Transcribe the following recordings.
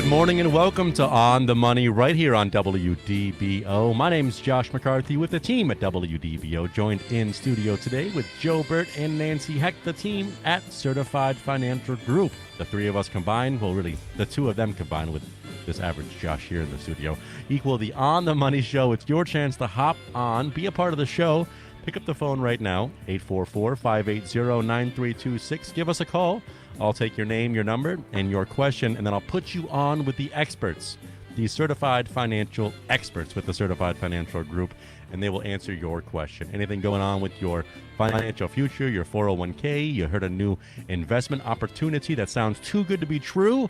Good morning and welcome to On the Money right here on WDBO. My name's Josh McCarthy with the team at WDBO, joined in studio today with Joe Bert and Nancy Hecht, the team at Certified Financial Group. The three of us combined, well really the two of them combined with this average Josh here in the studio, equal the On the Money show. It's your chance to hop on, be a part of the show. Pick up the phone right now, 844-580-9326. Give us a call. I'll take your name, your number, and your question, and then I'll put you on with the experts, the certified financial experts with the Certified Financial Group, and they will answer your question. Anything going on with your financial future, your 401k, you heard a new investment opportunity that sounds too good to be true?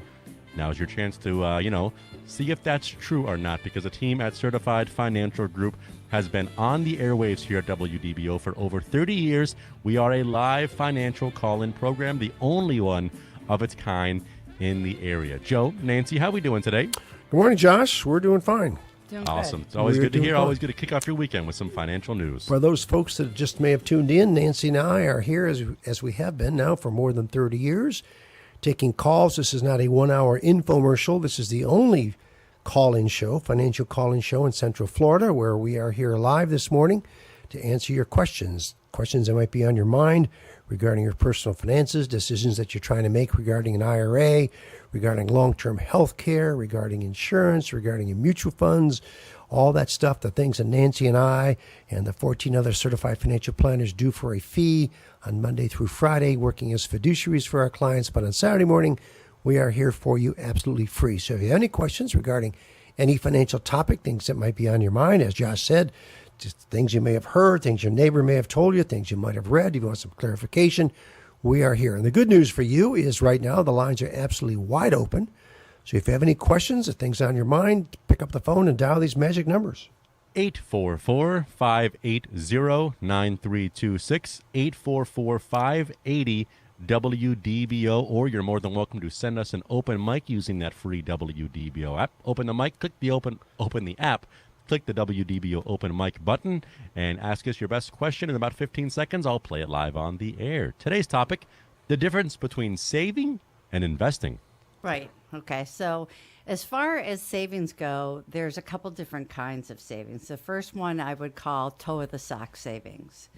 Now's your chance to, see if that's true or not, because the team at Certified Financial Group has been on the airwaves here at WDBO for over 30 years. We are a live financial call-in program, the only one of its kind in the area. Joe, Nancy, how are we doing today? Good morning, Josh. We're doing fine. Doing awesome. Good. It's always good to hear. Fine. Always good to kick off your weekend with some financial news. For those folks that just may have tuned in, Nancy and I are here as we have been now for more than 30 years, taking calls. This is not a 1-hour infomercial. This is the only call-in show, financial call-in show in Central Florida, where we are here live this morning to answer your questions that might be on your mind regarding your personal finances, decisions that you're trying to make regarding an IRA, regarding long-term health care, regarding insurance, regarding your mutual funds, all that stuff, the things that Nancy and I and the 14 other certified financial planners do for a fee on Monday through Friday, working as fiduciaries for our clients. But on Saturday morning, we are here for you absolutely free. So if you have any questions regarding any financial topic, things that might be on your mind, as Josh said, just things you may have heard, things your neighbor may have told you, things you might have read, if you want some clarification, we are here. And the good news for you is right now the lines are absolutely wide open. So if you have any questions or things on your mind, pick up the phone and dial these magic numbers. 844-580-9326, 844-580 WDBO, or you're more than welcome to send us an open mic using that free WDBO app. Open the mic, click the open the app, click the WDBO open mic button, and ask us your best question. In about 15 seconds, I'll play it live on the air. Today's topic, the difference between saving and investing. Right. Okay. So as far as savings go, there's a couple different kinds of savings. The first one I would call toe of the sock savings.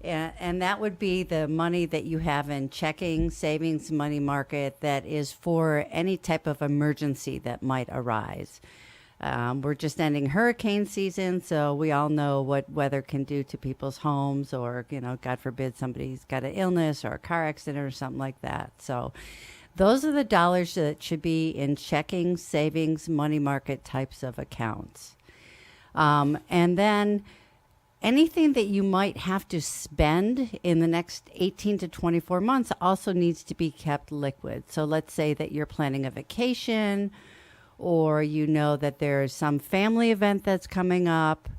And that would be the money that you have in checking, savings, money market that is for any type of emergency that might arise. We're just ending hurricane season, so we all know what weather can do to people's homes, or, God forbid, somebody's got an illness or a car accident or something like that. So those are the dollars that should be in checking, savings, money market types of accounts. And then anything that you might have to spend in the next 18 to 24 months also needs to be kept liquid. So let's say that you're planning a vacation, or you know that there's some family event that's coming up.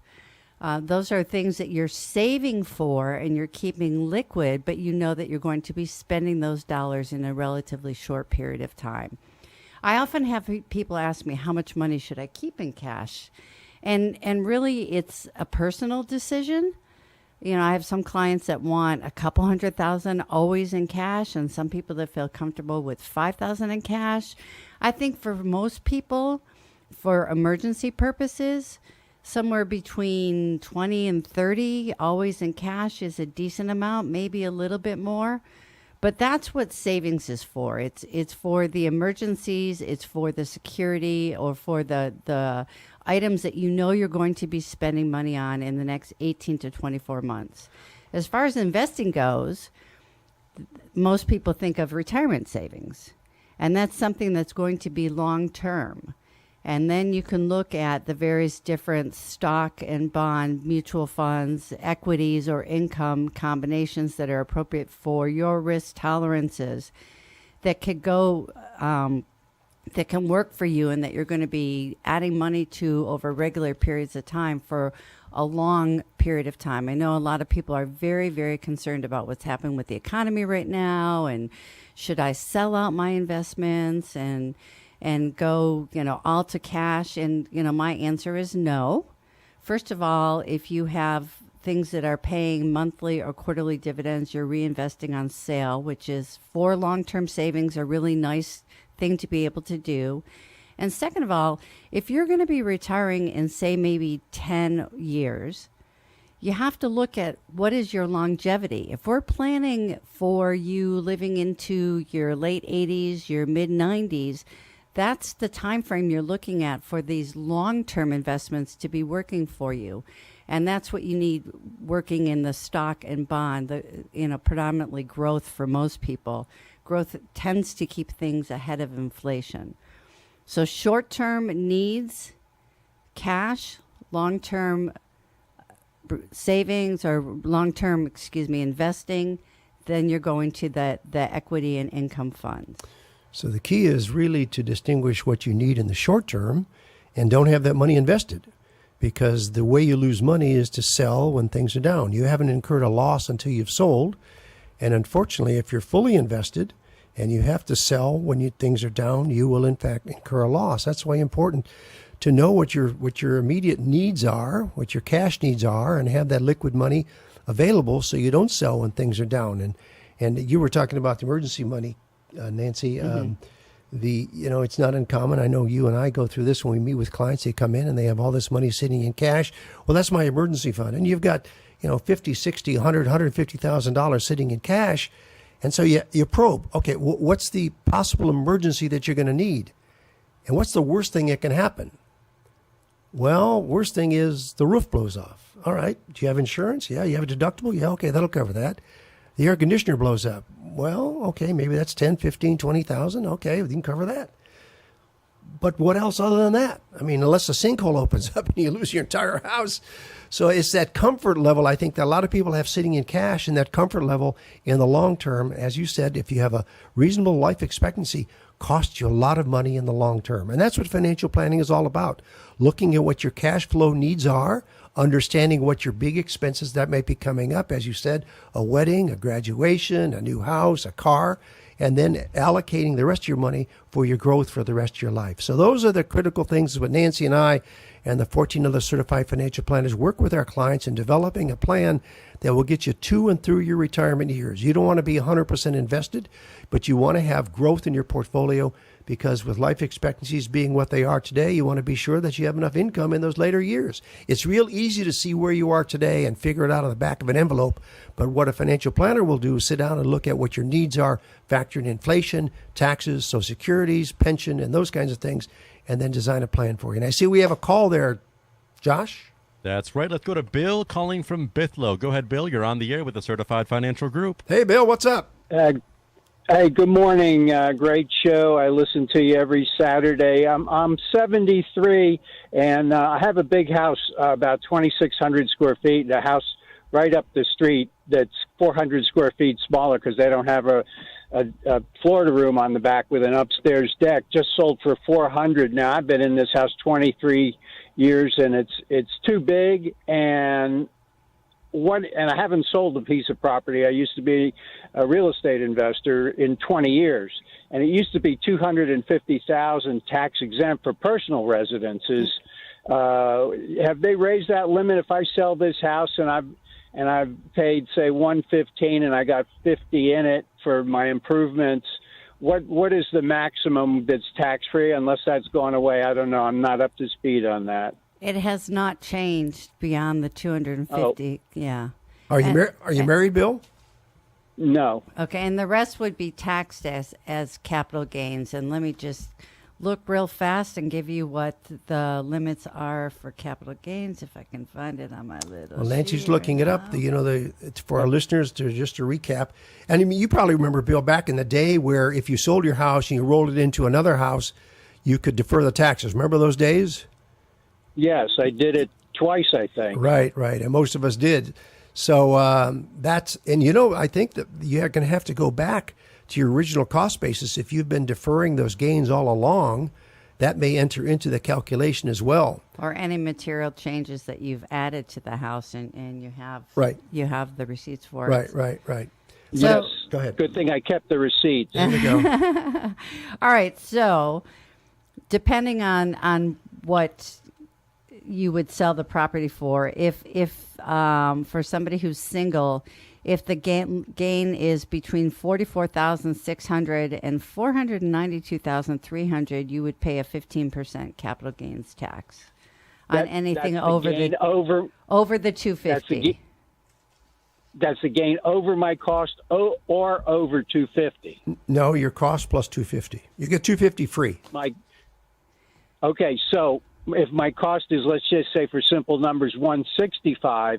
Those are things that you're saving for and you're keeping liquid, but you know that you're going to be spending those dollars in a relatively short period of time. I often have people ask me, how much money should I keep in cash? And really, it's a personal decision. I have some clients that want a couple $100,000 always in cash, and some people that feel comfortable with $5,000 in cash. I think for most people, for emergency purposes, somewhere between 20 and 30 always in cash is a decent amount, maybe a little bit more. But that's what savings is for. It's for the emergencies, it's for the security, or for the items that you know you're going to be spending money on in the next 18 to 24 months. As far as investing goes, most people think of retirement savings, and that's something that's going to be long term. And then you can look at the various different stock and bond mutual funds, equities, or income combinations that are appropriate for your risk tolerances that could go, that can work for you, and that you're going to be adding money to over regular periods of time for a long period of time. I know a lot of people are very, very concerned about what's happening with the economy right now, and should I sell out my investments and go, all to cash? And, my answer is no. First of all, if you have things that are paying monthly or quarterly dividends, you're reinvesting on sale, which is for long-term savings, a really nice thing to be able to do. And second of all, if you're going to be retiring in, say, maybe 10 years, you have to look at what is your longevity. If we're planning for you living into your late 80s, your mid 90s, that's the time frame you're looking at for these long-term investments to be working for you. And that's what you need working in the stock and bond, predominantly growth for most people. Growth tends to keep things ahead of inflation. So short-term needs, cash, long-term savings or long-term, investing, then you're going to the equity and income funds. So the key is really to distinguish what you need in the short term and don't have that money invested, because the way you lose money is to sell when things are down. You haven't incurred a loss until you've sold. And unfortunately, if you're fully invested and you have to sell when things are down, you will in fact incur a loss. That's why it's important to know what your immediate needs are, what your cash needs are, and have that liquid money available so you don't sell when things are down. And you were talking about the emergency money, Nancy. Mm-hmm. It's not uncommon. I know you and I go through this when we meet with clients. They come in and they have all this money sitting in cash. Well, that's my emergency fund. And you've got, $50, $60, $100, $150,000 sitting in cash. And so you probe, okay, what's the possible emergency that you're going to need? And what's the worst thing that can happen? Well, worst thing is the roof blows off. All right. Do you have insurance? Yeah. You have a deductible? Yeah. Okay. That'll cover that. The air conditioner blows up. Well, okay. Maybe that's 10, 15, 20,000. Okay. We can cover that. But what else other than that? I mean, unless a sinkhole opens up and you lose your entire house. So it's that comfort level, I think, that a lot of people have sitting in cash, and that comfort level in the long term, as you said, if you have a reasonable life expectancy, costs you a lot of money in the long term. And that's what financial planning is all about. Looking at what your cash flow needs are, understanding what your big expenses that might be coming up, as you said, a wedding, a graduation, a new house, a car, and then allocating the rest of your money for your growth for the rest of your life. So those are the critical things that Nancy and I and the 14 other certified financial planners work with our clients in developing a plan that will get you to and through your retirement years. You don't want to be 100% invested, but you want to have growth in your portfolio, because with life expectancies being what they are today, you want to be sure that you have enough income in those later years. It's real easy to see where you are today and figure it out on the back of an envelope. But what a financial planner will do is sit down and look at what your needs are, factor in inflation, taxes, Social Securities, pension, and those kinds of things, and then design a plan for you. And I see we have a call there, Josh. That's right. Let's go to Bill calling from Bithlow. Go ahead, Bill. You're on the air with the Certified Financial Group. Hey, Bill, what's up? Hey, good morning. Great show. I listen to you every Saturday. I'm 73, and I have a big house, about 2,600 square feet, a house right up the street that's 400 square feet smaller because they don't have a Florida room on the back with an upstairs deck. Just sold for 400. Now, I've been in this house 23 years, and it's too big, and I haven't sold a piece of property. I used to be a real estate investor in 20 years, and it used to be $250,000 tax exempt for personal residences. Have they raised that limit? If I sell this house and I've paid, say, $115 and I got $50 in it for my improvements, what is the maximum that's tax free? Unless that's gone away, I don't know. I'm not up to speed on that. It has not changed beyond the 250. Oh. Yeah. Are you married, Bill? No. Okay, and the rest would be taxed as capital gains. And let me just look real fast and give you what the limits are for capital gains, if I can find it on my little. Well, Nancy's looking it up. It's for our listeners to recap. And I mean, you probably remember, Bill, back in the day where if you sold your house and you rolled it into another house, you could defer the taxes. Remember those days? Yes, I did it twice, I think. Right. And most of us did. So I think that you're going to have to go back to your original cost basis. If you've been deferring those gains all along, that may enter into the calculation as well. Or any material changes that you've added to the house and you have you have the receipts for it. Right. Yes. So, go ahead. Good thing I kept the receipts. There we go. All right. So depending on what you would sell the property for, if for somebody who's single, If the gain is between $44,600 and $492,300, you would pay a 15% capital gains tax on anything that's over gain the over the 250. That's a gain over my cost or over 250. No, your cost plus 250. You get 250 free. Okay, so if my cost is, let's just say for simple numbers, 165,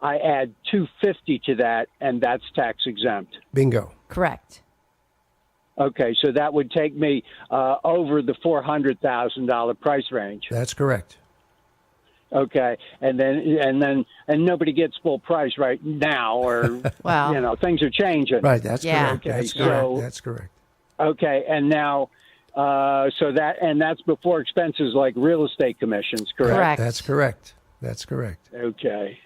I add 250 to that, and that's tax exempt. Bingo. Correct. Okay, so that would take me over the $400,000 price range. That's correct. Okay, and nobody gets full price right now, or Well, things are changing. Right, that's Yeah. correct. Okay, That's so- correct. That's correct. Okay, and now, that's before expenses like real estate commissions, correct? Correct. That's correct. That's correct. Okay.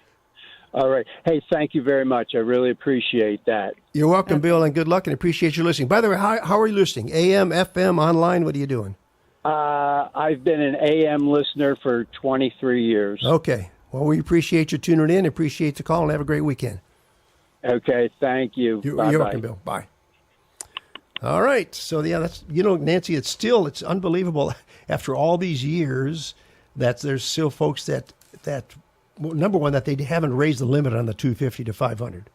All right. Hey, thank you very much. I really appreciate that. You're welcome, Bill, and good luck, and appreciate you listening. By the way, how are you listening? AM, FM, online? What are you doing? I've been an AM listener for 23 years. Okay. Well, we appreciate you tuning in. Appreciate the call, and have a great weekend. Okay, thank you. You're Bye-bye. welcome, Bill. Bye. All right. So, yeah, that's, Nancy, it's unbelievable after all these years that there's still folks that well, number one, that they haven't raised the limit on the 250 to 500.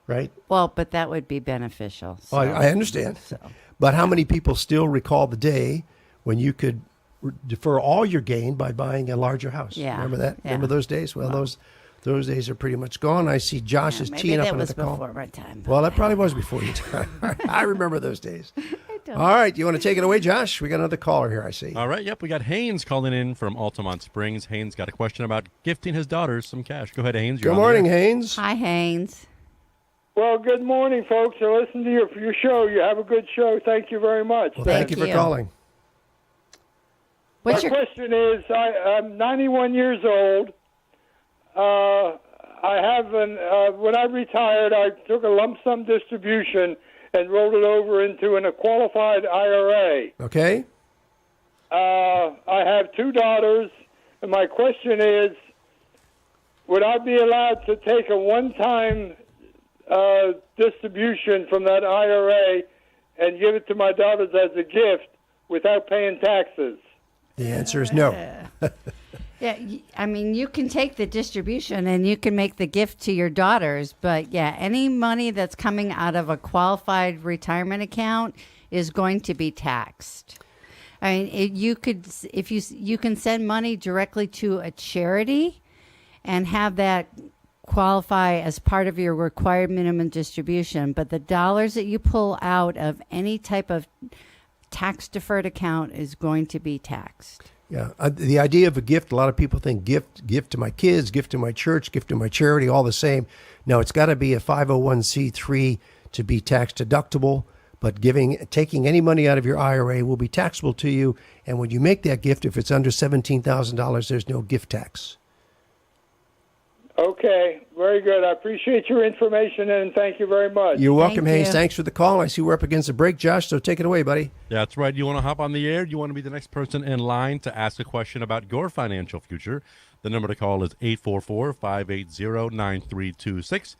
Right? well, but that would be beneficial. So. Well, I understand. So. But how many people still recall the day when you could defer all your gain by buying a larger house? Yeah. Remember that? Yeah. Remember those days? Well, those days are pretty much gone. I see Josh is Maybe teeing up that on was the call. before my time. Well, that probably was before your time. I remember those days. All right. You want to take it away, Josh? We got another caller here, I see. All right. Yep. We got Haynes calling in from Altamont Springs. Haynes got a question about gifting his daughters some cash. Go ahead, Haynes. You're Good on the morning, air. Haynes. Hi, Haynes. Well, good morning, folks. I listen to your show. You have a good show. Thank you very much. Well, thank you for you. calling. What's My your question is, I'm 91 years old. I have when I retired, I took a lump sum distribution and rolled it over into a qualified IRA. Okay. I have two daughters, and my question is, would I be allowed to take a one-time distribution from that IRA and give it to my daughters as a gift without paying taxes? The answer is no. Yeah, I mean, you can take the distribution and you can make the gift to your daughters, but yeah, any money that's coming out of a qualified retirement account is going to be taxed. I mean, you can send money directly to a charity and have that qualify as part of your required minimum distribution, but the dollars that you pull out of any type of tax deferred account is going to be taxed. Yeah, the idea of a gift, a lot of people think gift to my kids, gift to my church, gift to my charity, all the same. No, it's got to be a 501c3 to be tax deductible, but taking any money out of your IRA will be taxable to you, and when you make that gift, if it's under $17,000, there's no gift tax. Okay, very good. I appreciate your information, and thank you very much. You're welcome, Thank Hayes. you. Thanks for the call. I see we're up against the break, Josh, so take it away, buddy. Yeah, that's right. You want to hop on the air? You want to be the next person in line to ask a question about your financial future? The number to call is 844-580-9326,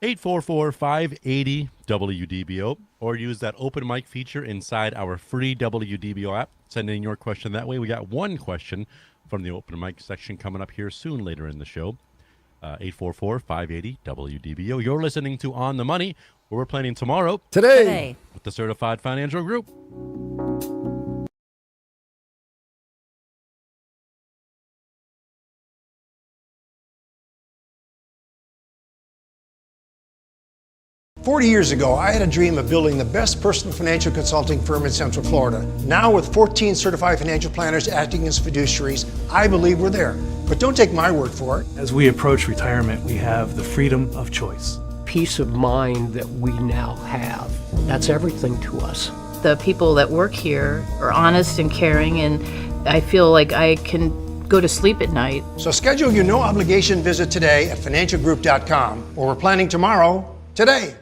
844-580-WDBO, or use that open mic feature inside our free WDBO app. Send in your question that way. We got one question from the open mic section coming up here soon later in the show. 844-580-WDBO. You're listening to On the Money, where we're planning tomorrow Today. with the Certified Financial Group. "40 years ago, I had a dream of building the best personal financial consulting firm in Central Florida. Now, with 14 certified financial planners acting as fiduciaries, I believe we're there. But don't take my word for it. As we approach retirement, we have the freedom of choice. Peace of mind that we now have. That's everything to us. The people that work here are honest and caring, and I feel like I can go to sleep at night. So schedule your no-obligation visit today at financialgroup.com, or we're planning tomorrow, today."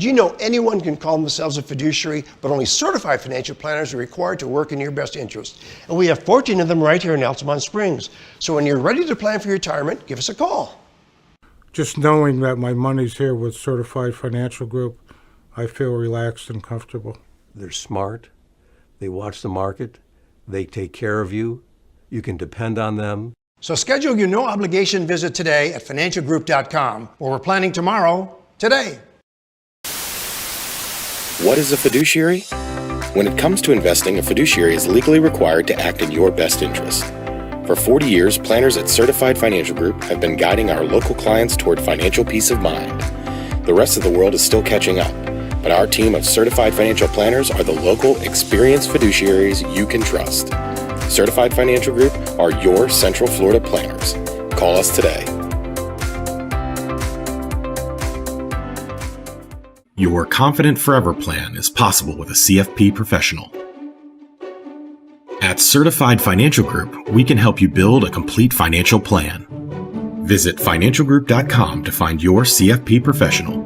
you know anyone can call themselves a fiduciary, but only certified financial planners are required to work in your best interest? And we have 14 of them right here in Altamont Springs. So when you're ready to plan for your retirement, give us a call. Just knowing that my money's here with Certified Financial Group, I feel relaxed and comfortable. They're smart. They watch the market. They take care of you. You can depend on them. So schedule your no-obligation visit today at financialgroup.com, or we're planning tomorrow, today. What is a fiduciary? When it comes to investing, a fiduciary is legally required to act in your best interest. For 40 years, planners at Certified Financial Group have been guiding our local clients toward financial peace of mind. The rest of the world is still catching up, but our team of certified financial planners are the local, experienced fiduciaries you can trust. Certified Financial Group are your Central Florida planners. Call us today. Your Confident Forever plan is possible with a CFP professional. At Certified Financial Group, we can help you build a complete financial plan. Visit financialgroup.com to find your CFP professional.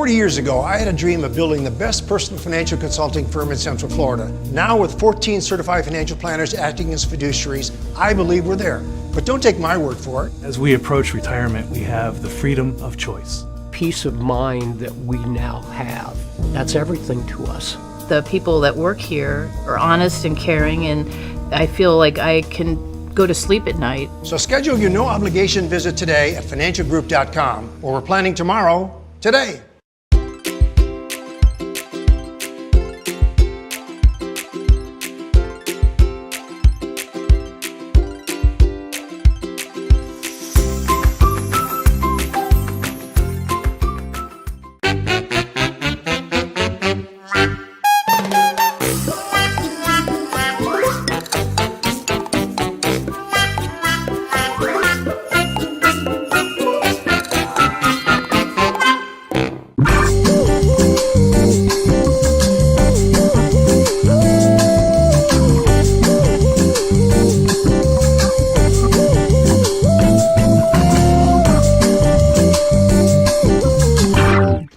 Years ago, I had a dream of building the best personal financial consulting firm in Central Florida. Now, with 14 certified financial planners acting as fiduciaries, I believe we're there. But don't take my word for it. As we approach retirement, we have the freedom of choice. Peace of mind that we now have. That's everything to us. The people that work here are honest and caring, and I feel like I can go to sleep at night. So schedule your no-obligation visit today at financialgroup.com, or we're planning tomorrow, today.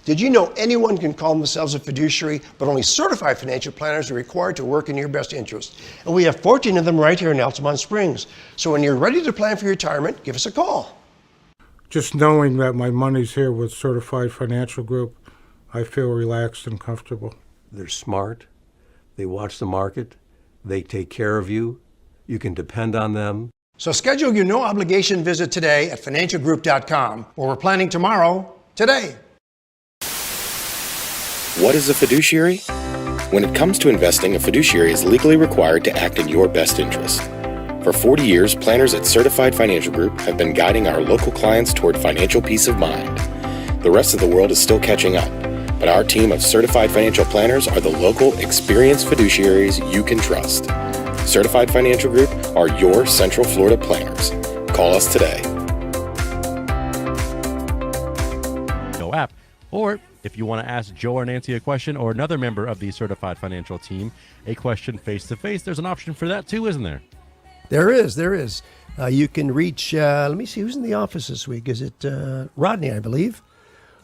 Did you know anyone can call themselves a fiduciary, but only certified financial planners are required to work in your best interest? And we have 14 of them right here in Altamont Springs. So when you're ready to plan for your retirement, give us a call. Just knowing that my money's here with Certified Financial Group, I feel relaxed and comfortable. They're smart. They watch the market. They take care of you. You can depend on them. So schedule your no-obligation visit today at financialgroup.com, or we're planning tomorrow, today. What is a fiduciary? When it comes to investing, a fiduciary is legally required to act in your best interest. For 40 years, planners at Certified Financial Group have been guiding our local clients toward financial peace of mind. The rest of the world is still catching up, but our team of certified financial planners are the local, experienced fiduciaries you can trust. Certified Financial Group are your Central Florida planners. Call us today. Go app. Or if you want to ask Joe or Nancy a question, or another member of the certified financial team a question face-to-face, there's an option for that too, isn't there? There is. You can reach, let me see, who's in the office this week? Is it Rodney, I believe?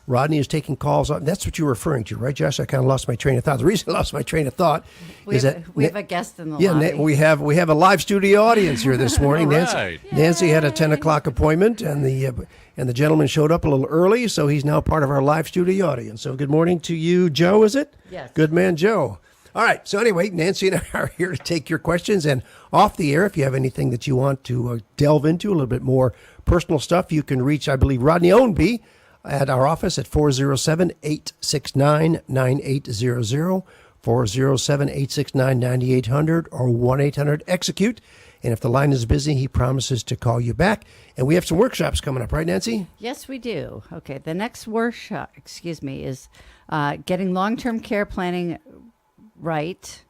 Rodney is taking calls. That's what you're referring to, right, Josh? I kind of lost my train of thought. The reason I lost my train of thought is that we have a guest in the lobby. we have a live studio audience here this morning. Right. Nancy had a 10 o'clock appointment, and the gentleman showed up a little early, so he's now part of our live studio audience. So good morning to you, Joe, is it? Yes. Good man, Joe. All right. So anyway, Nancy and I are here to take your questions, and off the air, if you have anything that you want to delve into, a little bit more personal stuff, you can reach, I believe, Rodney Ownby at our office at 407-869-9800, 407-869-9800, or 1-800-EXECUTE. And if the line is busy, he promises to call you back. And we have some workshops coming up, right, Nancy? Yes, we do. Okay, the next workshop, is getting long-term care planning right.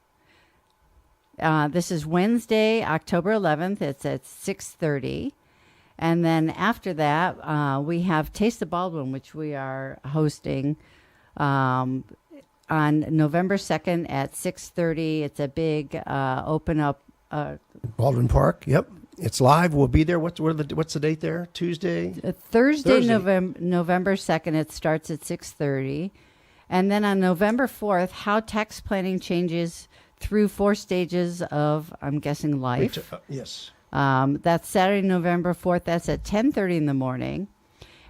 This is Wednesday, October 11th. It's at 6:30. And then after that, we have Taste of Baldwin, which we are hosting on November 2nd at 6:30. It's a big open up. Baldwin Park, yep. It's live. We'll be there. What's the date there? Tuesday? Thursday. November 2nd. It starts at 6:30. And then on November 4th, how tax planning changes through 4 stages of, I'm guessing, life. Yes. That's Saturday, November 4th. That's at 10:30 in the morning.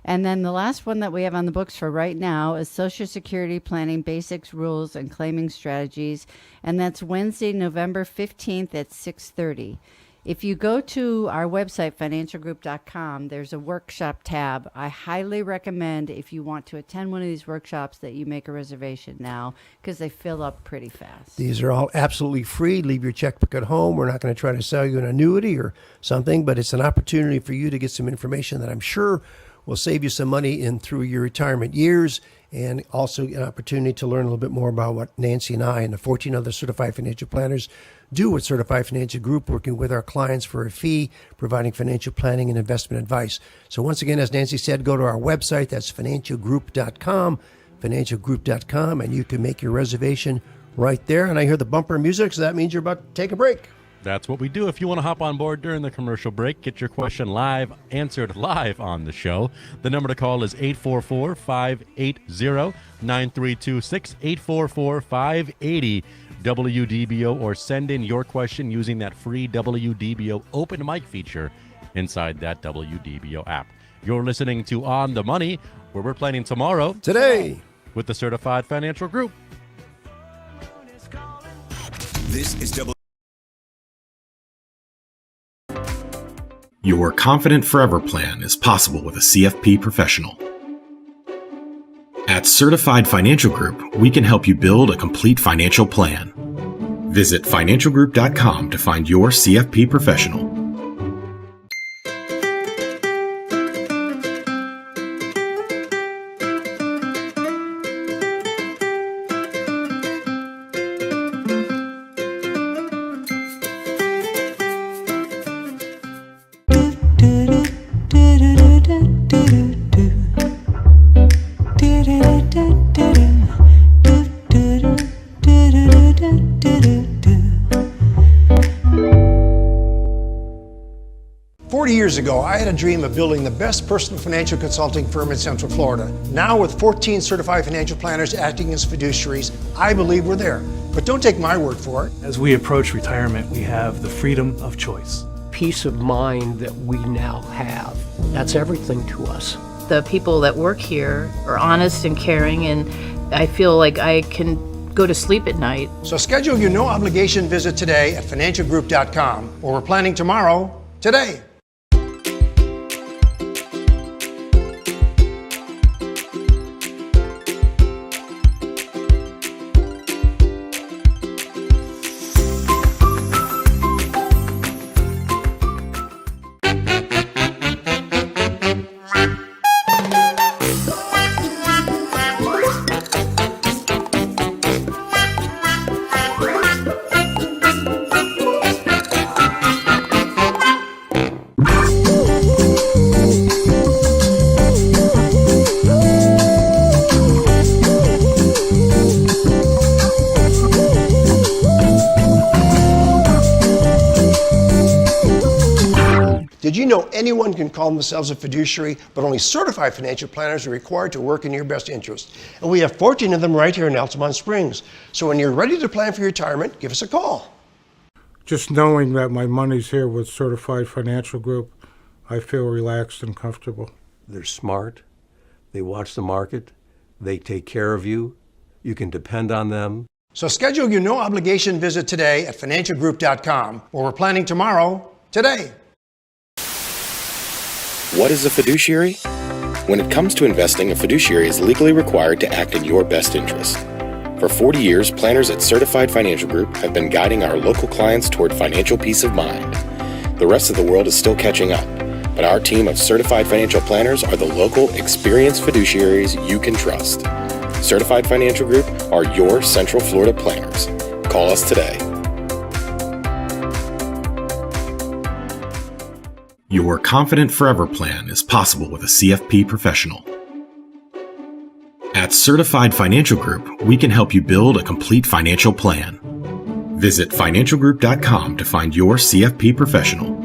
And then the last one that we have on the books for right now is Social Security Planning Basics, Rules, and Claiming Strategies. And that's Wednesday, November 15th at 6:30. If you go to our website, financialgroup.com, there's a workshop tab. I highly recommend, if you want to attend one of these workshops, that you make a reservation now because they fill up pretty fast. These are all absolutely free. Leave your checkbook at home. We're not going to try to sell you an annuity or something, but it's an opportunity for you to get some information that I'm sure will save you some money through your retirement years, and also an opportunity to learn a little bit more about what Nancy and I and the 14 other certified financial planners do with Certified Financial Group, working with our clients for a fee, providing financial planning and investment advice. So once again, as Nancy said, go to our website. That's financialgroup.com, financialgroup.com, and you can make your reservation right there. And I hear the bumper music, so that means you're about to take a break. That's what we do. If you want to hop on board during the commercial break, get your question answered live on the show. The number to call is 844-580-9326, 844-580-WDBO, or send in your question using that free WDBO open mic feature inside that WDBO app. You're listening to On the Money, where we're planning tomorrow. Today. With the Certified Financial Group. This is Your Confident Forever plan is possible with a CFP professional. At Certified Financial Group, we can help you build a complete financial plan. Visit financialgroup.com to find your CFP professional. Years ago, I had a dream of building the best personal financial consulting firm in Central Florida. Now, with 14 certified financial planners acting as fiduciaries, I believe we're there. But don't take my word for it. As we approach retirement, we have the freedom of choice. Peace of mind that we now have. That's everything to us. The people that work here are honest and caring, and I feel like I can go to sleep at night. So schedule your no-obligation visit today at financialgroup.com, or we're planning tomorrow, today. Did you know anyone can call themselves a fiduciary, but only certified financial planners are required to work in your best interest? And we have 14 of them right here in Altamont Springs. So when you're ready to plan for your retirement, give us a call. Just knowing that my money's here with Certified Financial Group, I feel relaxed and comfortable. They're smart. They watch the market. They take care of you. You can depend on them. So schedule your no-obligation visit today at financialgroup.com, where we're planning tomorrow, today. What is a fiduciary? When it comes to investing, a fiduciary is legally required to act in your best interest. For 40 years, planners at Certified Financial Group have been guiding our local clients toward financial peace of mind. The rest of the world is still catching up, but our team of certified financial planners are the local, experienced fiduciaries you can trust. Certified Financial Group are your Central Florida planners. Call us today. Your Confident Forever plan is possible with a CFP professional. At Certified Financial Group, we can help you build a complete financial plan. Visit financialgroup.com to find your CFP professional.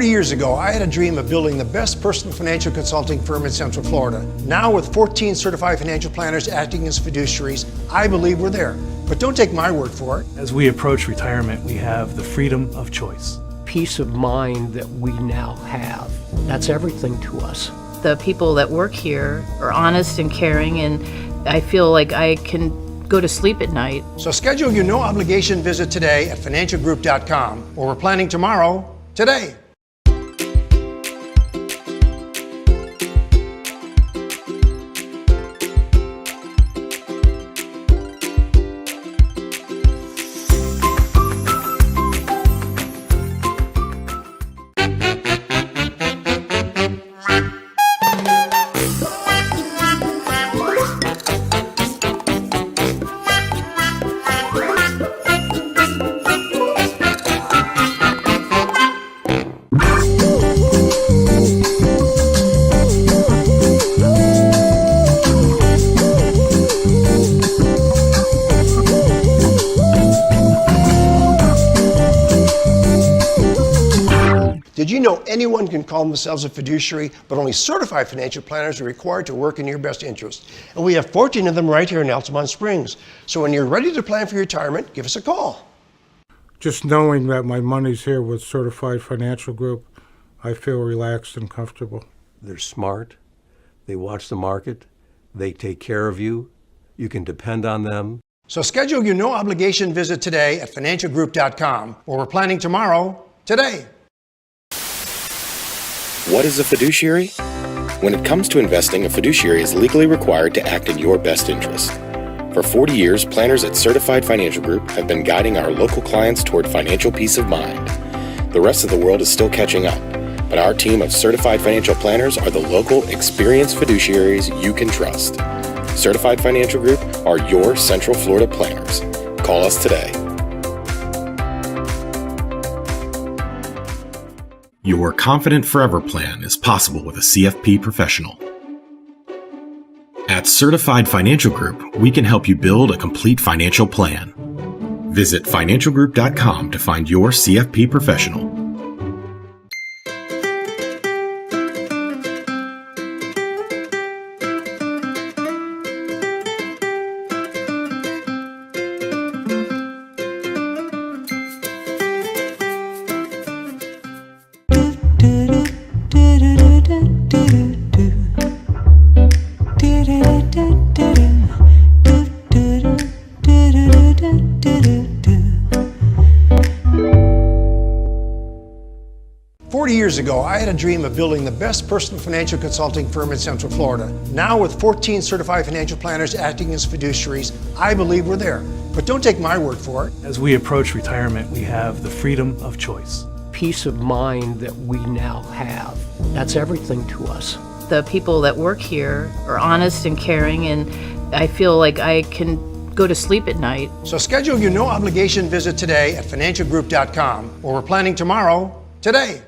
Years ago, I had a dream of building the best personal financial consulting firm in Central Florida. Now, with 14 certified financial planners acting as fiduciaries, I believe we're there. But don't take my word for it. As we approach retirement, we have the freedom of choice. Peace of mind that we now have. That's everything to us. The people that work here are honest and caring, and I feel like I can go to sleep at night. So schedule your no obligation visit today at financialgroup.com, or we're planning tomorrow, today. Did you know anyone can call themselves a fiduciary, but only certified financial planners are required to work in your best interest? And we have 14 of them right here in Altamont Springs. So when you're ready to plan for your retirement, give us a call. Just knowing that my money's here with Certified Financial Group, I feel relaxed and comfortable. They're smart. They watch the market. They take care of you. You can depend on them. So schedule your no obligation visit today at financialgroup.com, or we're planning tomorrow, today. What is a fiduciary? When it comes to investing, a fiduciary is legally required to act in your best interest. For 40 years, planners at Certified Financial Group have been guiding our local clients toward financial peace of mind. The rest of the world is still catching up, but our team of certified financial planners are the local, experienced fiduciaries you can trust. Certified Financial Group are your Central Florida planners. Call us today. Your Confident Forever plan is possible with a CFP professional. At Certified Financial Group, we can help you build a complete financial plan. Visit financialgroup.com to find your CFP professional. Years ago, I had a dream of building the best personal financial consulting firm in Central Florida. Now, with 14 certified financial planners acting as fiduciaries, I believe we're there. But don't take my word for it. As we approach retirement, we have the freedom of choice. Peace of mind that we now have. That's everything to us. The people that work here are honest and caring, and I feel like I can go to sleep at night. So schedule your no obligation visit today at financialgroup.com, or we're planning tomorrow, today.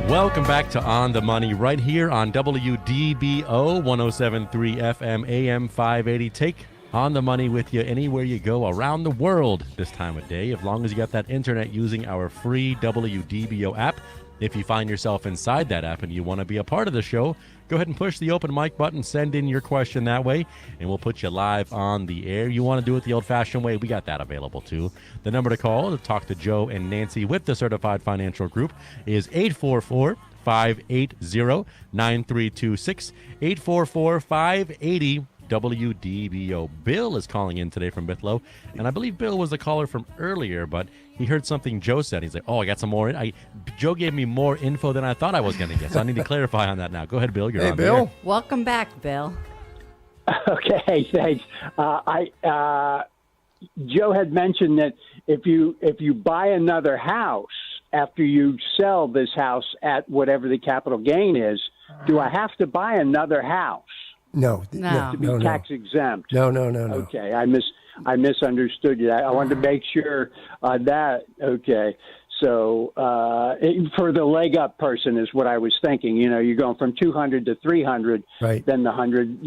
Welcome back to On the Money right here on WDBO 107.3 FM AM 580. Take On the Money with you anywhere you go around the world this time of day, as long as you got that internet using our free WDBO app. If you find yourself inside that app and you want to be a part of the show, go ahead and push the open mic button, send in your question that way, and we'll put you live on the air. You want to do it the old-fashioned way, we got that available too. The number to call to talk to Joe and Nancy with the Certified Financial Group is 844-580-9326, 844-580 WDBO. Bill is calling in today from Bithlow, and I believe Bill was the caller from earlier, but he heard something Joe said. He's like, oh, I got some more. Joe gave me more info than I thought I was going to get, so I need to clarify on that now. Go ahead, Bill. You're on Bill. there. Welcome back, Bill. Okay, thanks. Joe had mentioned that if you buy another house after you sell this house at whatever the capital gain is, do I have to buy another house? No. To be tax exempt. No. Okay, I misunderstood you. I wanted to make sure that. Okay, so for the leg up person is what I was thinking. You're going from 200 to 300, right? Then the 100.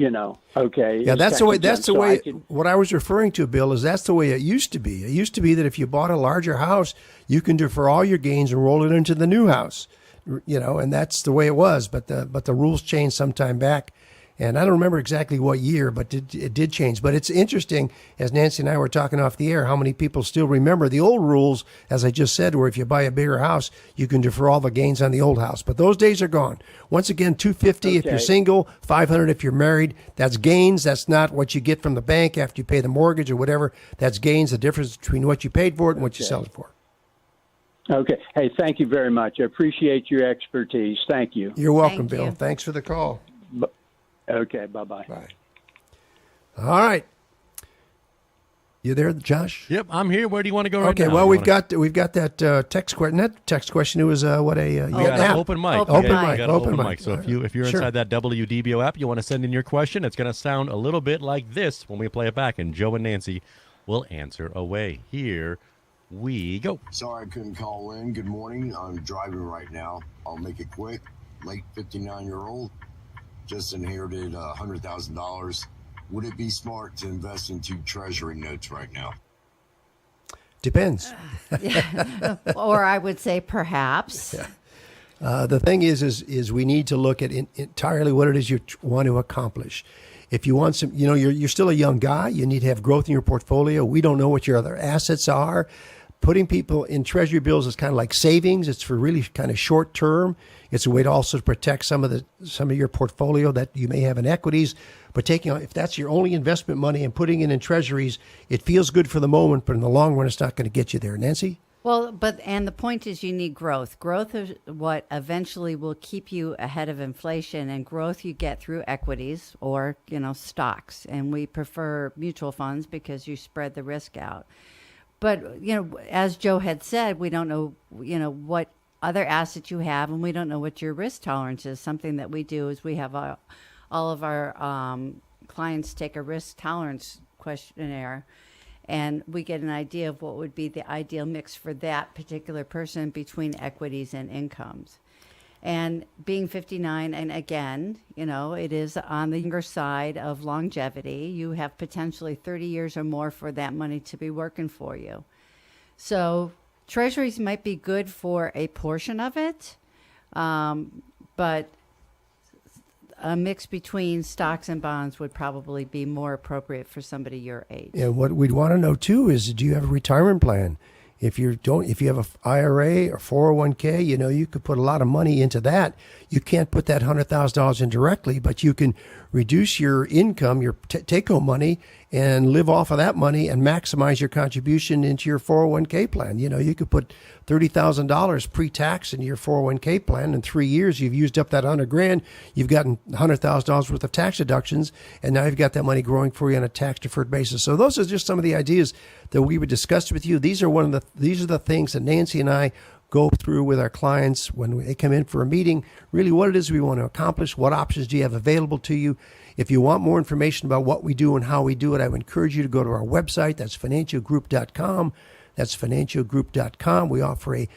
Okay. Yeah, that's the way. That's the way. So what I was referring to, Bill, is that's the way it used to be. It used to be that if you bought a larger house, you can defer all your gains and roll it into the new house. And that's the way it was. But the rules changed some time back. And I don't remember exactly what year, but it did change. But it's interesting, as Nancy and I were talking off the air, how many people still remember the old rules, as I just said, where if you buy a bigger house, you can defer all the gains on the old house. But those days are gone. Once again, $250 if you're single, $500 if you're married. That's gains. That's not what you get from the bank after you pay the mortgage or whatever. That's gains, the difference between what you paid for it and what you sell it for. Okay. Hey, thank you very much. I appreciate your expertise. Thank you. You're welcome, Bill. Thanks for the call. Okay, bye-bye. Bye. All right. You there, Josh? Yep, I'm here. Where do you want to go right now? Okay, well, we've got that text question. Not text question. It was what a we got an open mic. Open mic. So if you're inside that WDBO app, you want to send in your question, it's going to sound a little bit like this when we play it back, and Joe and Nancy will answer away. Here we go. Sorry I couldn't call in. Good morning. I'm driving right now. I'll make it quick. Late 59-year-old. Just inherited $100,000. Would it be smart to invest into Treasury notes right now? Depends. Or I would say perhaps. Yeah. The thing is we need to look at entirely what it is you want to accomplish. If you want some, you're still a young guy. You need to have growth in your portfolio. We don't know what your other assets are. Putting people in Treasury bills is kind of like savings. It's for really kind of short term. It's a way to also protect some of your portfolio that you may have in equities. But if that's your only investment money and putting it in Treasuries, it feels good for the moment, but in the long run, it's not going to get you there. Nancy? Well, and the point is you need growth. Growth is what eventually will keep you ahead of inflation, and growth you get through equities or, stocks. And we prefer mutual funds because you spread the risk out. But, as Joe had said, we don't know, what other assets you have, and we don't know what your risk tolerance is. Something that we do is we have all of our clients take a risk tolerance questionnaire, and we get an idea of what would be the ideal mix for that particular person between equities and incomes. And being 59, and again, it is on the younger side of longevity. You have potentially 30 years or more for that money to be working for you. So Treasuries might be good for a portion of it, but a mix between stocks and bonds would probably be more appropriate for somebody your age. And what we'd want to know too is, do you have a retirement plan? If you have an IRA or 401k, you could put a lot of money into that. You can't put that $100,000 in directly, but you can reduce your income, your take-home money, and live off of that money and maximize your contribution into your 401k plan. You could put $30,000 pre-tax in your 401k plan. In 3 years, you've used up that $100,000. You've gotten $100,000 worth of tax deductions, and now you've got that money growing for you on a tax-deferred basis. So those are just some of the ideas that we would discuss with you. These are the things that Nancy and I go through with our clients when they come in for a meeting, really what it is we want to accomplish, what options do you have available to you. If you want more information about what we do and how we do it, I would encourage you to go to our website. That's financialgroup.com. That's financialgroup.com. We offer a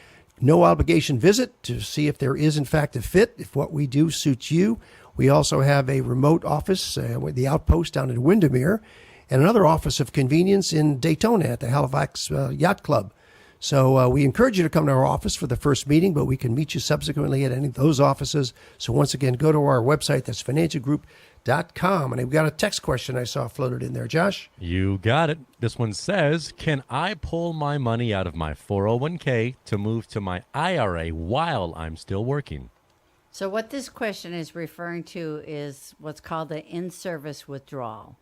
No obligation visit to see if there is in fact a fit, if what we do suits you. We also have a remote office with the Outpost down in Windermere, and another office of convenience in Daytona at the Halifax Yacht Club. So we encourage you to come to our office for the first meeting, but we can meet you subsequently at any of those offices. So once again, go to our website. That's financialgroup.com. And we've got a text question I saw floated in there. Josh? You got it. This one says, can I pull my money out of my 401k to move to my IRA while I'm still working? So what this question is referring to is what's called an in-service withdrawal.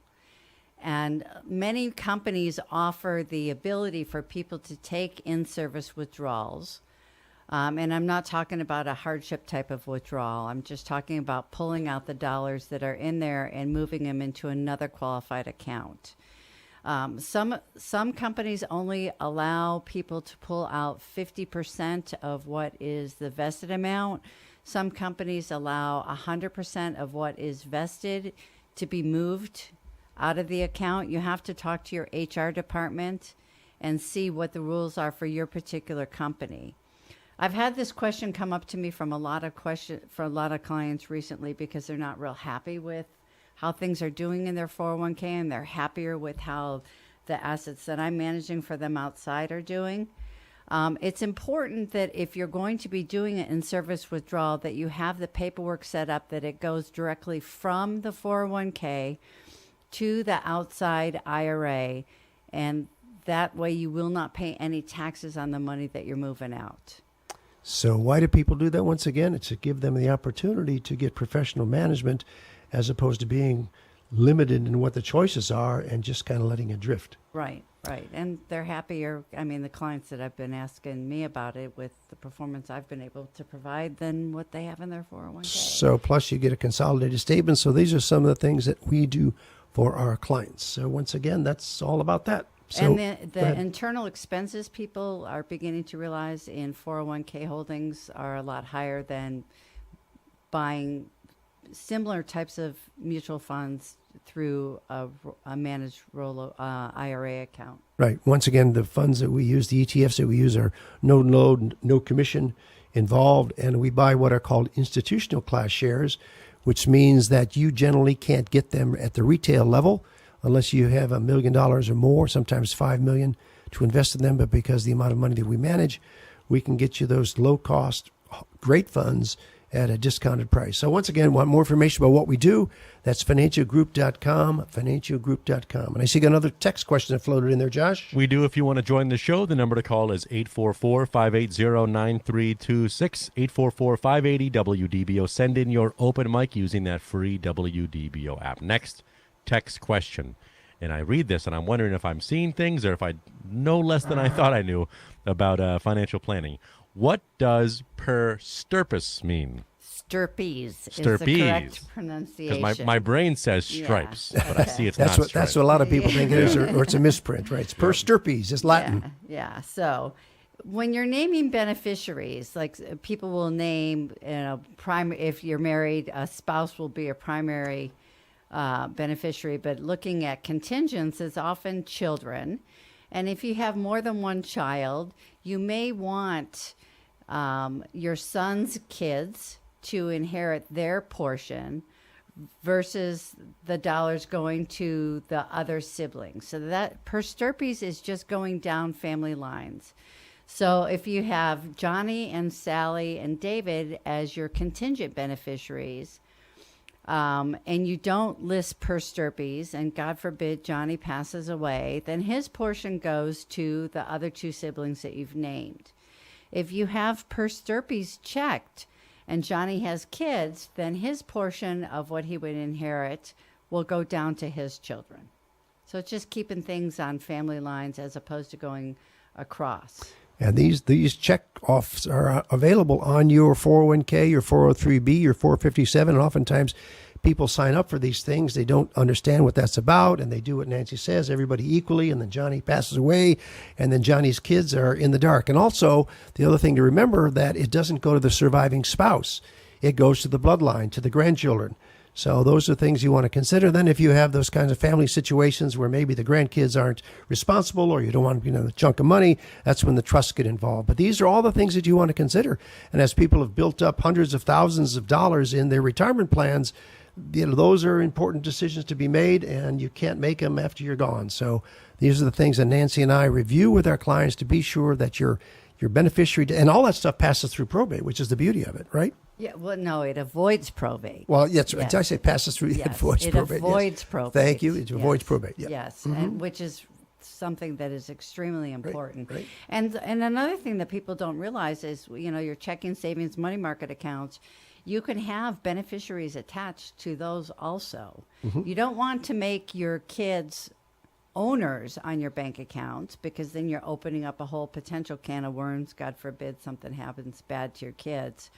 And many companies offer the ability for people to take in-service withdrawals. And I'm not talking about a hardship type of withdrawal. I'm just talking about pulling out the dollars that are in there and moving them into another qualified account. Some companies only allow people to pull out 50% of what is the vested amount. Some companies allow 100% of what is vested to be moved out of the account. You have to talk to your HR department and see what the rules are for your particular company. I've had this question come up to me from a lot of clients recently because they're not real happy with how things are doing in their 401k, and they're happier with how the assets that I'm managing for them outside are doing. It's important that if you're going to be doing an in-service withdrawal, that you have the paperwork set up that it goes directly from the 401k to the outside IRA, and that way you will not pay any taxes on the money that you're moving out. So why do people do that? Once again, it's to give them the opportunity to get professional management as opposed to being limited in what the choices are and just kind of letting it drift. Right. And they're happier. I mean, the clients that have been asking me about it with the performance I've been able to provide than what they have in their 401k. So plus you get a consolidated statement. So these are some of the things that we do for our clients. So once again, that's all about that. So, and the internal expenses people are beginning to realize in 401k holdings are a lot higher than buying similar types of mutual funds through a managed IRA account. Right. Once again, the funds that we use, the ETFs that we use are no load, no commission involved, and we buy what are called institutional class shares, which means that you generally can't get them at the retail level unless you have $1 million or more, sometimes $5 million to invest in them. But because the amount of money that we manage, we can get you those low-cost, great funds at a discounted price. So once again, want more information about what we do, that's financialgroup.com, financialgroup.com. And I see another text question that floated in there, Josh. We do. If you want to join the show, the number to call is 844-580-9326, 844-580-WDBO. Send in your open mic using that free WDBO app. Next text question. And I read this, and I'm wondering if I'm seeing things or if I know less than I thought I knew about financial planning. What does per stirpus mean? Stirpes is the correct pronunciation. Because my brain says stripes, but I see it's not stripes. That's what a lot of people think it is, or it's a misprint, right? It's per stirpes, it's Latin. Yeah. So when you're naming beneficiaries, like people will name, if you're married, a spouse will be a primary beneficiary, but looking at contingents is often children. And if you have more than one child, you may want your son's kids to inherit their portion versus the dollars going to the other siblings. So that per stirpes is just going down family lines. So if you have Johnny and Sally and David as your contingent beneficiaries, and you don't list per stirpes, and God forbid Johnny passes away, then his portion goes to the other two siblings that you've named. If you have per stirpes checked and Johnny has kids, then his portion of what he would inherit will go down to his children. So it's just keeping things on family lines as opposed to going across. And these check-offs are available on your 401k, your 403b, your 457, and oftentimes people sign up for these things. They don't understand what that's about, and they do what Nancy says, everybody equally, and then Johnny passes away, and then Johnny's kids are in the dark. And also, the other thing to remember, that it doesn't go to the surviving spouse. It goes to the bloodline, to the grandchildren. So those are things you want to consider. Then if you have those kinds of family situations where maybe the grandkids aren't responsible or you don't want a chunk of money, that's when the trusts get involved. But these are all the things that you want to consider. And as people have built up hundreds of thousands of dollars in their retirement plans, those are important decisions to be made, and you can't make them after you're gone. So these are the things that Nancy and I review with our clients to be sure that your beneficiary, and all that stuff passes through probate, which is the beauty of it, right? Yeah, well, no, it avoids probate. Well, yes. Did I say passes through? Yes, It avoids it probate. avoids Yes. probate. Thank you. It avoids probate. Yeah. Yes, Mhm. and which is something that is extremely important. right. And another thing that people don't realize is, your checking, savings, money market accounts, you can have beneficiaries attached to those also. Mhm. You don't want to make your kids owners on your bank accounts, because then you're opening up a whole potential can of worms. God forbid something happens bad to your kids.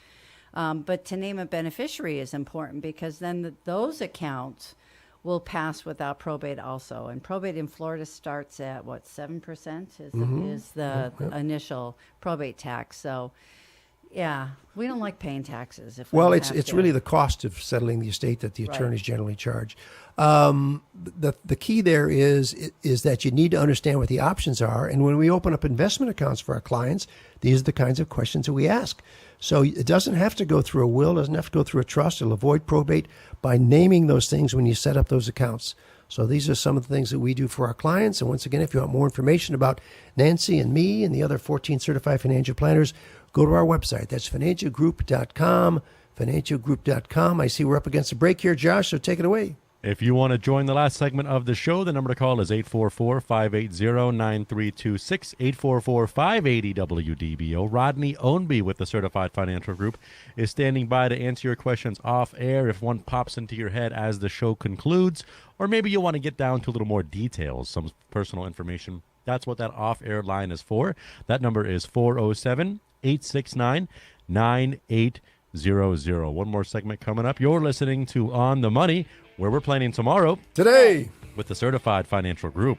But to name a beneficiary is important, because then those accounts will pass without probate also. And probate in Florida starts at 7% is the initial probate tax. So yeah, we don't like paying taxes. Well, it's really the cost of settling the estate that the attorneys generally charge. The key there is that you need to understand what the options are. And when we open up investment accounts for our clients, these are the kinds of questions that we ask. So it doesn't have to go through a will, doesn't have to go through a trust. It'll avoid probate by naming those things when you set up those accounts. So these are some of the things that we do for our clients. And once again, if you want more information about Nancy and me and the other 14 certified financial planners, go to our website. That's financialgroup.com, financialgroup.com. I see we're up against a break here, Josh, so take it away. If you want to join the last segment of the show, the number to call is 844-580-9326, 844-580-WDBO. Rodney Ownby with the Certified Financial Group is standing by to answer your questions off air if one pops into your head as the show concludes, or maybe you want to get down to a little more details, some personal information. That's what that off-air line is for. That number is 407-869-9800. One more segment coming up. You're listening to On the Money, where we're planning tomorrow. Today. With the Certified Financial Group.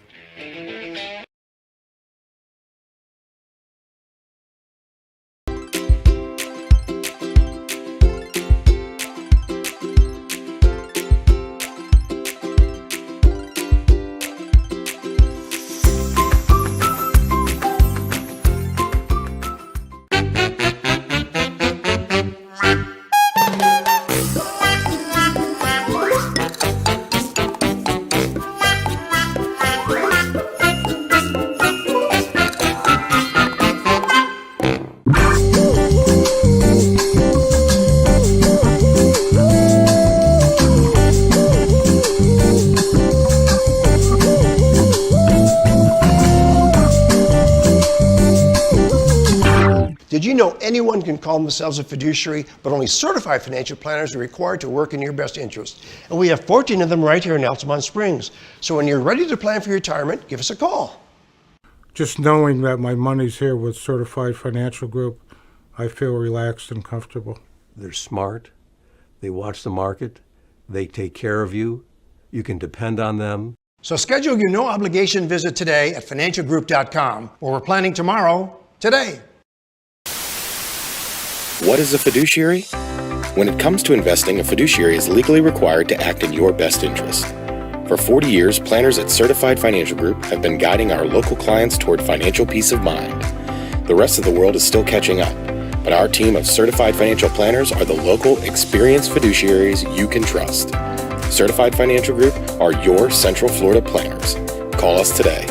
Did you know anyone can call themselves a fiduciary, but only certified financial planners are required to work in your best interest? And we have 14 of them right here in Altamont Springs. So when you're ready to plan for your retirement, give us a call. Just knowing that my money's here with Certified Financial Group, I feel relaxed and comfortable. They're smart. They watch the market. They take care of you. You can depend on them. So schedule your no-obligation visit today at financialgroup.com, where we're planning tomorrow, today. What is a fiduciary? When it comes to investing, a fiduciary is legally required to act in your best interest. For 40 years, planners at Certified Financial Group have been guiding our local clients toward financial peace of mind. The rest of the world is still catching up, but our team of certified financial planners are the local, experienced fiduciaries you can trust. Certified Financial Group are your Central Florida planners. Call us today.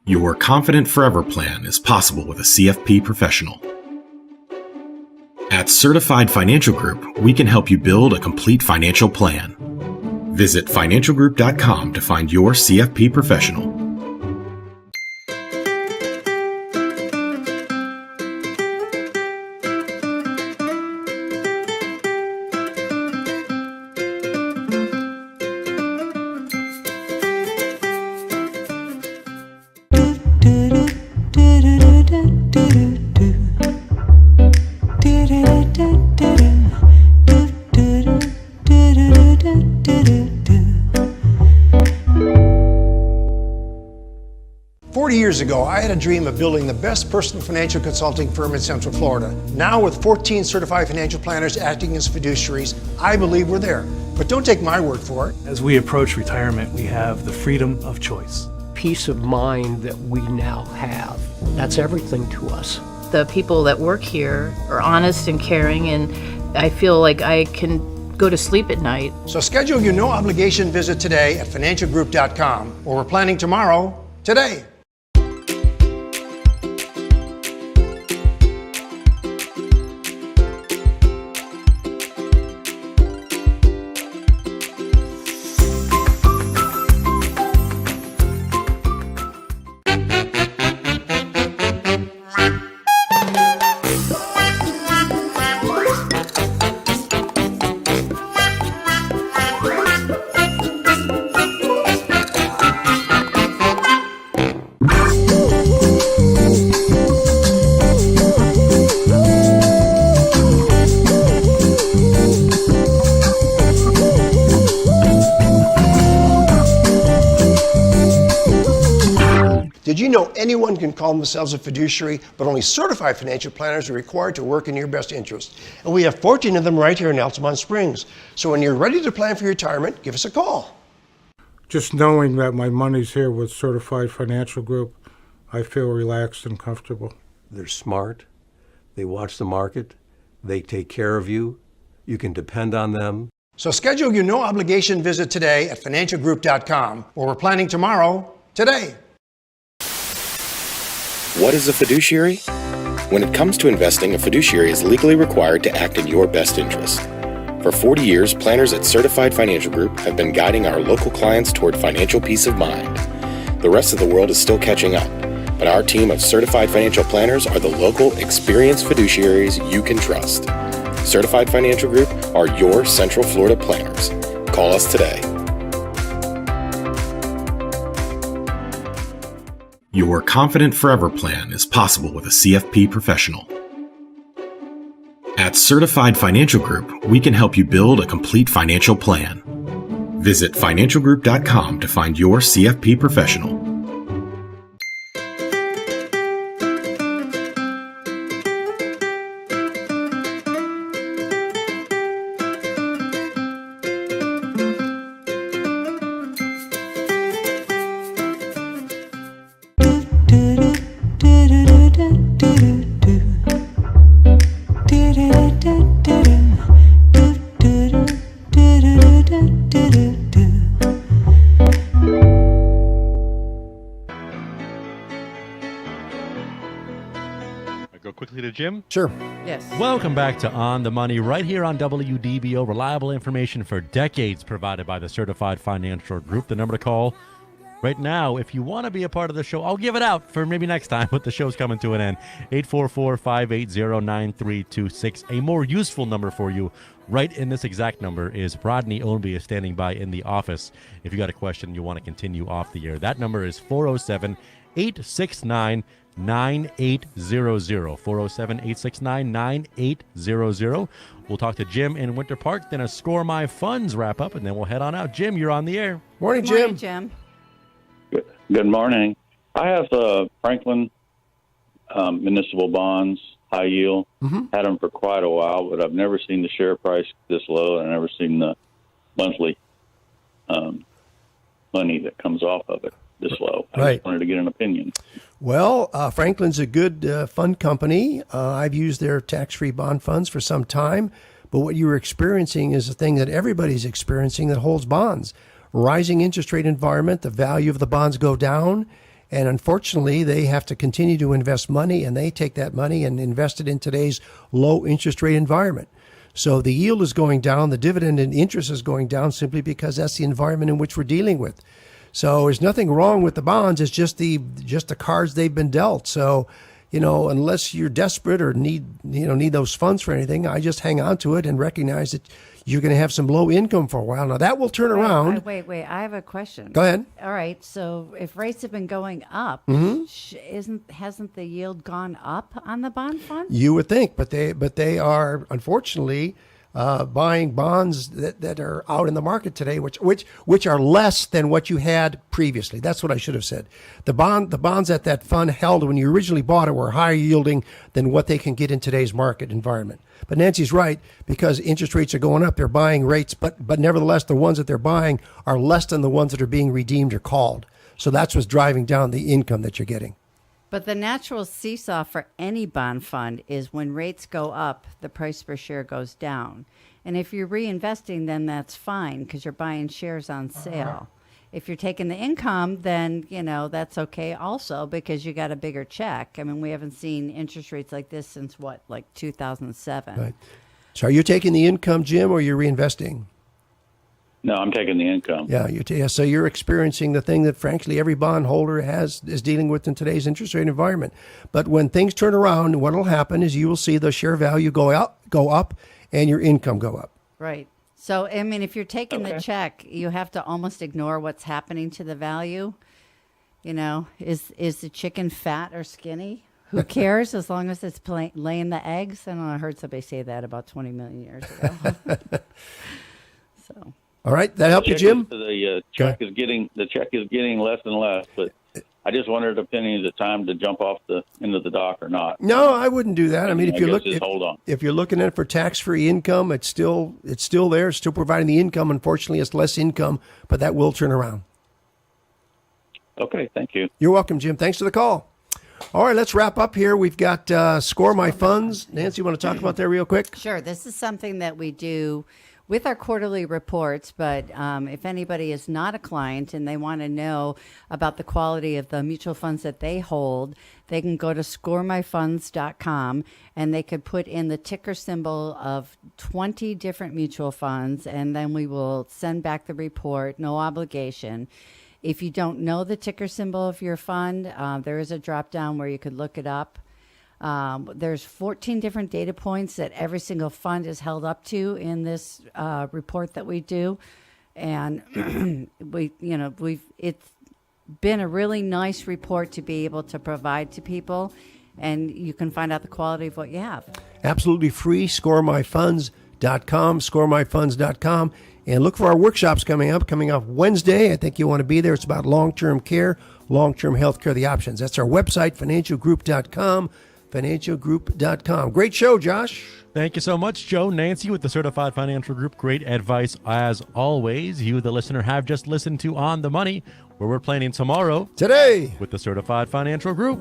Your Confident Forever plan is possible with a CFP professional. At Certified Financial Group, we can help you build a complete financial plan. Visit financialgroup.com to find your CFP professional. 40 years ago, I had a dream of building the best personal financial consulting firm in Central Florida. Now, with 14 certified financial planners acting as fiduciaries, I believe we're there. But don't take my word for it. As we approach retirement, we have the freedom of choice. Peace of mind that we now have. That's everything to us. The people that work here are honest and caring, and I feel like I can go to sleep at night. So schedule your no-obligation visit today at financialgroup.com, or we're planning tomorrow, today. Did you know anyone can call themselves a fiduciary, but only certified financial planners are required to work in your best interest? And we have 14 of them right here in Altamont Springs. So when you're ready to plan for your retirement, give us a call. Just knowing that my money's here with Certified Financial Group, I feel relaxed and comfortable. They're smart. They watch the market. They take care of you. You can depend on them. So schedule your no-obligation visit today at financialgroup.com, or we're planning tomorrow, today. What is a fiduciary? When it comes to investing, a fiduciary is legally required to act in your best interest. For 40 years, planners at Certified Financial Group have been guiding our local clients toward financial peace of mind. The rest of the world is still catching up, but our team of certified financial planners are the local, experienced fiduciaries you can trust. Certified Financial Group are your Central Florida planners. Call us today. Your Confident Forever plan is possible with a CFP professional. At Certified Financial Group, we can help you build a complete financial plan. Visit financialgroup.com to find your CFP professional. Go quickly to Jim. Sure. Yes. Welcome back to On the Money, right here on WDBO. Reliable information for decades provided by the Certified Financial Group. The number to call right now, if you want to be a part of the show, I'll give it out for maybe next time, but the show's coming to an end. 844-580-9326. A more useful number for you right in this exact number is Rodney Ownby is standing by in the office. If you got a question you want to continue off the air, that number is 407-869-9800. 407-869-9800. We'll talk to Jim in Winter Park, then a Score My Funds wrap up, and then we'll head on out. Jim, you're on the air. Morning, Jim. Morning, Jim. Good morning. I have Franklin municipal bonds, high yield. Had them for quite a while, but I've never seen the share price this low, and I've never seen the monthly money that comes off of it this low. I just wanted to get an opinion. Well, Franklin's a good fund company. I've used their tax-free bond funds for some time, but what you're experiencing is a thing that everybody's experiencing that holds bonds. Rising interest rate environment, the value of the bonds go down, and unfortunately, they have to continue to invest money, and they take that money and invest it in today's low interest rate environment. So the yield is going down, the dividend and interest is going down simply because that's the environment in which we're dealing with. So there's nothing wrong with the bonds. It's just the cards they've been dealt. So, unless you're desperate or need those funds for anything, I just hang on to it and recognize that you're going to have some low income for a while. Now that will turn around. Wait. I have a question. Go ahead. All right. So if rates have been going up, hasn't the yield gone up on the bond fund? You would think, but they are unfortunately buying bonds that are out in the market today, which are less than what you had previously. That's what I should have said. The bonds that that fund held when you originally bought it were higher yielding than what they can get in today's market environment. But Nancy's right, because interest rates are going up, they're buying rates, but nevertheless, the ones that they're buying are less than the ones that are being redeemed or called. So that's what's driving down the income that you're getting. But the natural seesaw for any bond fund is when rates go up, the price per share goes down. And if you're reinvesting, then that's fine because you're buying shares on sale. If you're taking the income, then, that's okay also because you got a bigger check. I mean, we haven't seen interest rates like this since like 2007. Right. So are you taking the income, Jim, or you're reinvesting? No, I'm taking the income. Yeah, so you're experiencing the thing that, frankly, every bondholder is dealing with in today's interest rate environment. But when things turn around, what will happen is you will see the share value go up, and your income go up. Right. So, I mean, if you're taking the check, you have to almost ignore what's happening to the value. Is the chicken fat or skinny? Who cares as long as it's laying the eggs? I don't know. I heard somebody say that about 20 million years ago. So. All right, that helped you, Jim? The check is getting less and less, but I just wondered if the time to jump off into the dock or not. No, I wouldn't do that. I mean, hold on. If you're looking at it for tax-free income, it's still there, it's still providing the income. Unfortunately, it's less income, but that will turn around. Okay, thank you. You're welcome, Jim. Thanks for the call. All right, let's wrap up here. We've got Score My Funds. Nancy, you want to talk about that real quick? Sure. This is something that we do with our quarterly reports, but if anybody is not a client and they want to know about the quality of the mutual funds that they hold, they can go to scoremyfunds.com and they could put in the ticker symbol of 20 different mutual funds, and then we will send back the report, no obligation. If you don't know the ticker symbol of your fund, there is a drop down where you could look it up. There's 14 different data points that every single fund is held up to in this report that we do, and it's been a really nice report to be able to provide to people, and you can find out the quality of what you have. Absolutely free. ScoreMyFunds.com, ScoreMyFunds.com, and look for our workshops coming up Wednesday. I think you want to be there. It's about long-term care, long-term health care, the options. That's our website, financialgroup.com. financialgroup.com. Great show, Josh. Thank you so much, Joe. Nancy with the Certified Financial Group. Great advice as always. You, the listener, have just listened to On the Money, where we're planning tomorrow. Today. With the Certified Financial Group.